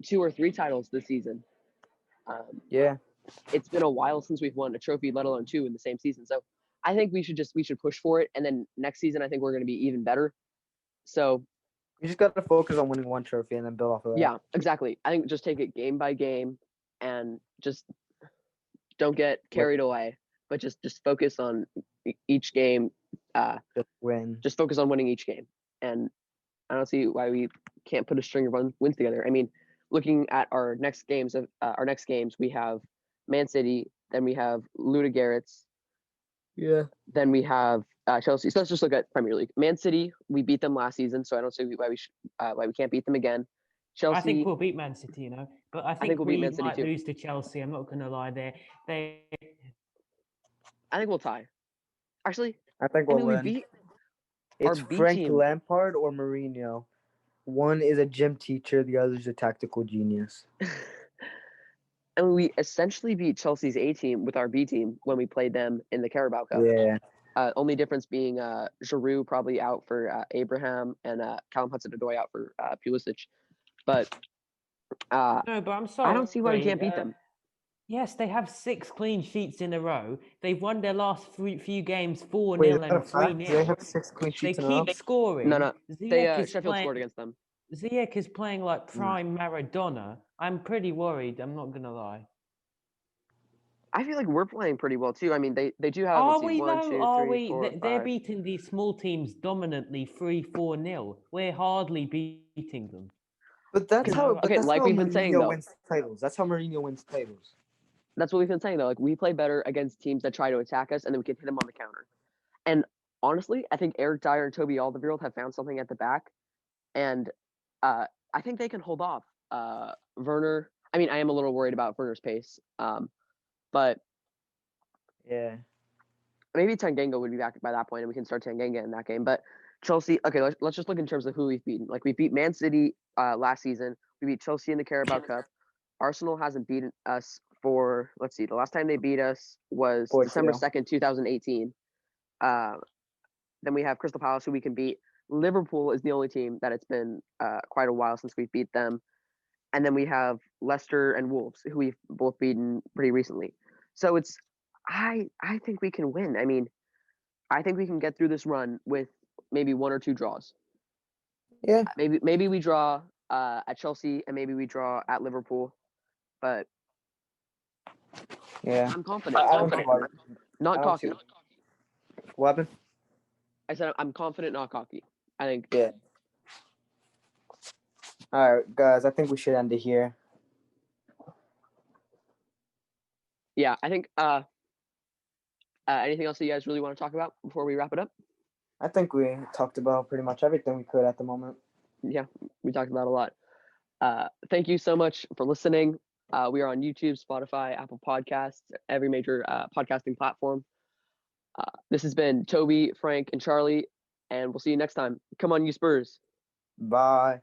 S1: 2 or 3 titles this season. It's been a while since we've won a trophy, let alone 2 in the same season. So I think we should push for it, and then next season I think we're going to be even better. So
S2: you just got to focus on winning one trophy and then build off of that.
S1: Yeah, exactly. I think just take it game by game, and just don't get carried away, but just focus on each game.
S2: Just win.
S1: Just focus on winning each game, and I don't see why we can't put a string of wins together. I mean, looking at our next games, we have Man City, then we have Ludogorets.
S2: Yeah.
S1: Then we have Chelsea. So let's just look at Premier League. Man City, we beat them last season, so I don't see why we can't beat them again. Chelsea.
S3: I think we'll beat Man City, but I think
S1: we'll
S3: we
S1: beat Man City
S3: might
S1: too.
S3: lose to Chelsea. I'm not going to lie. I
S1: think we'll tie. Actually,
S2: I think we'll win.
S1: We beat
S2: it's Frank Lampard or Mourinho. One is a gym teacher, the other is a tactical genius.
S1: And we essentially beat Chelsea's A team with our B team when we played them in the Carabao Cup.
S2: Yeah.
S1: Only difference being Giroud probably out for Abraham and Callum Hudson-Odoi out for Pulisic. But
S3: No, but I'm sorry.
S1: I don't see why we can't beat them.
S3: Yes, they have 6 clean sheets in a row. They've won their last few games 4-0
S2: Wait, is that a
S3: and
S2: fact?
S3: 3-0.
S2: They have 6 clean
S3: They
S2: sheets in a row?
S3: keep scoring.
S1: No.
S3: Ziyech is
S1: Sheffield
S3: playing.
S1: scored against them.
S3: Ziyech is playing like prime Maradona. I'm pretty worried. I'm not gonna lie.
S1: I feel like we're playing pretty well too. I mean, they do have.
S3: Are
S1: Let's see,
S3: we
S1: 1,
S3: though?
S1: 2,
S3: Are
S1: 3,
S3: we?
S1: 4,
S3: They're
S1: 5.
S3: beating these small teams dominantly 3-4-0. We're hardly beating them.
S2: But that's how. But
S1: Okay,
S2: that's
S1: like
S2: how
S1: we've been saying,
S2: Mourinho
S1: though.
S2: wins titles. That's how Mourinho wins titles.
S1: That's what we've been saying though. Like we play better against teams that try to attack us, and then we can hit them on the counter. And honestly, I think Eric Dyer and Tobey Alderweireld have found something at the back, and I think they can hold off Werner. I mean, I am a little worried about Werner's pace, but
S2: Yeah.
S1: maybe Tanganga would be back by that point, and we can start Tanganga in that game. But Chelsea, okay, let's just look in terms of who we've beaten. Like we beat Man City last season. We beat Chelsea in the Carabao Cup. Arsenal hasn't beaten us for, let's see, the last time they beat us was
S2: 4-2.
S1: December 2nd, 2018. Then we have Crystal Palace, who we can beat. Liverpool is the only team that it's been quite a while since we've beat them. And then we have Leicester and Wolves, who we've both beaten pretty recently. So it's, I think we can win. I mean, I think we can get through this run with maybe 1 or 2 draws.
S2: Yeah.
S1: Maybe we draw at Chelsea and maybe we draw at Liverpool. But
S2: Yeah.
S1: I'm confident. Not cocky.
S2: What happened?
S1: I said I'm confident, not cocky. I think.
S2: Yeah. All right, guys. I think we should end it here.
S1: Yeah, I think. Anything else that you guys really want to talk about before we wrap it up?
S2: I think we talked about pretty much everything we could at the moment.
S1: Yeah, we talked about a lot. Thank you so much for listening. We are on YouTube, Spotify, Apple Podcasts, every major podcasting platform. This has been Tobey, Frank, and Charlie, and we'll see you next time. Come on, you Spurs.
S2: Bye.